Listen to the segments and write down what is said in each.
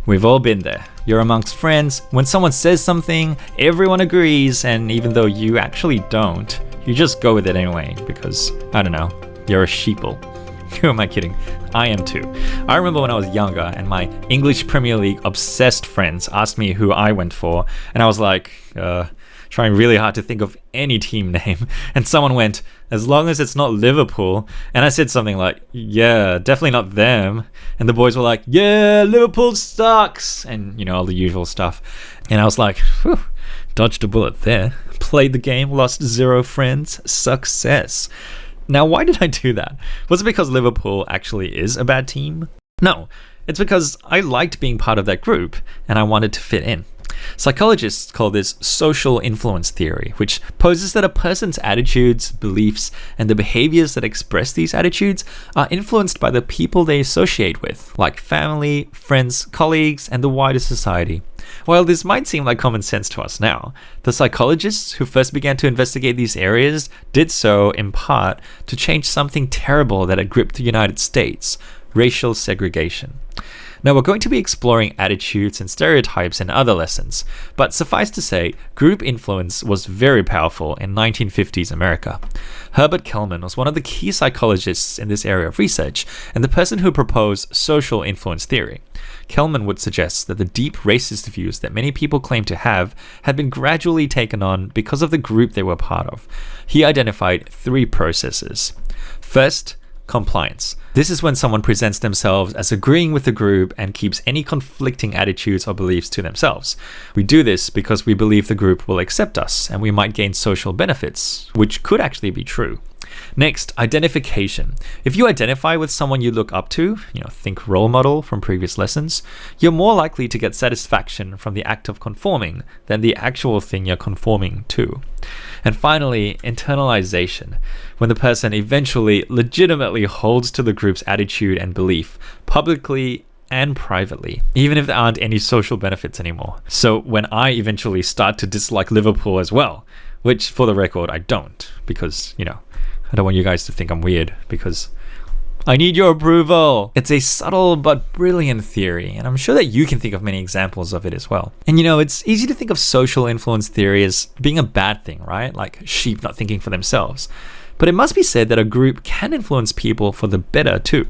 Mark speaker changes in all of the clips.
Speaker 1: We've all been there. You're amongst friends. When someone says something, everyone agrees, and even though you actually don't, you just go with it anyway because, I don't know, you're a sheeple. Who am I kidding? I am too. I remember when I was younger and my English Premier League obsessed friends asked me who I went for, and I was like, trying really hard to think of any team name, and someone went, as long as it's not Liverpool, and I said something like, yeah, definitely not them, and the boys were like, yeah, Liverpool sucks, and you know, all the usual stuff, and I was like, whew, dodged a bullet there, played the game, lost 0 friends, success. Now, why did I do that? Was it because Liverpool actually is a bad team? No, it's because I liked being part of that group, and I wanted to fit in. Psychologists call this social influence theory, which poses that a person's attitudes, beliefs, and the behaviors that express these attitudes are influenced by the people they associate with, like family, friends, colleagues, and the wider society. While this might seem like common sense to us now, the psychologists who first began to investigate these areas did so in part to change something terrible that had gripped the United States: racial segregation. Now, we're going to be exploring attitudes and stereotypes in other lessons, but suffice to say, group influence was very powerful in 1950s America. Herbert Kalman was one of the key psychologists in this area of research, and the person who proposed social influence theory. Kalman would suggest that the deep racist views that many people claim to have had been gradually taken on because of the group they were part of. He identified 3 processes. First, compliance. This is when someone presents themselves as agreeing with the group and keeps any conflicting attitudes or beliefs to themselves. We do this because we believe the group will accept us and we might gain social benefits, which could actually be true. Next, identification. If you identify with someone you look up to, think role model from previous lessons, you're more likely to get satisfaction from the act of conforming than the actual thing you're conforming to. And finally, internalization, when the person eventually legitimately holds to the group's attitude and belief, publicly and privately, even if there aren't any social benefits anymore. So when I eventually start to dislike Liverpool as well, which for the record I don't, because, I don't want you guys to think I'm weird, because I need your approval. It's a subtle but brilliant theory, and I'm sure that you can think of many examples of it as well. And it's easy to think of social influence theory as being a bad thing, right? Like sheep not thinking for themselves. But it must be said that a group can influence people for the better too.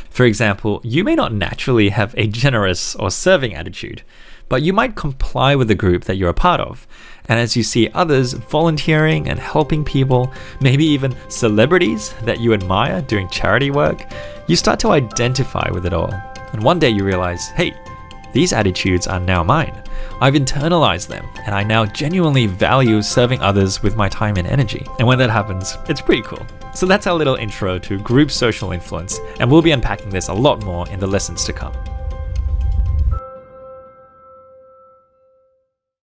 Speaker 1: For example, you may not naturally have a generous or serving attitude, but you might comply with the group that you're a part of. And as you see others volunteering and helping people, maybe even celebrities that you admire doing charity work, you start to identify with it all. And one day you realize, hey, these attitudes are now mine. I've internalized them, and I now genuinely value serving others with my time and energy. And when that happens, it's pretty cool. So that's our little intro to group social influence, and we'll be unpacking this a lot more in the lessons to come.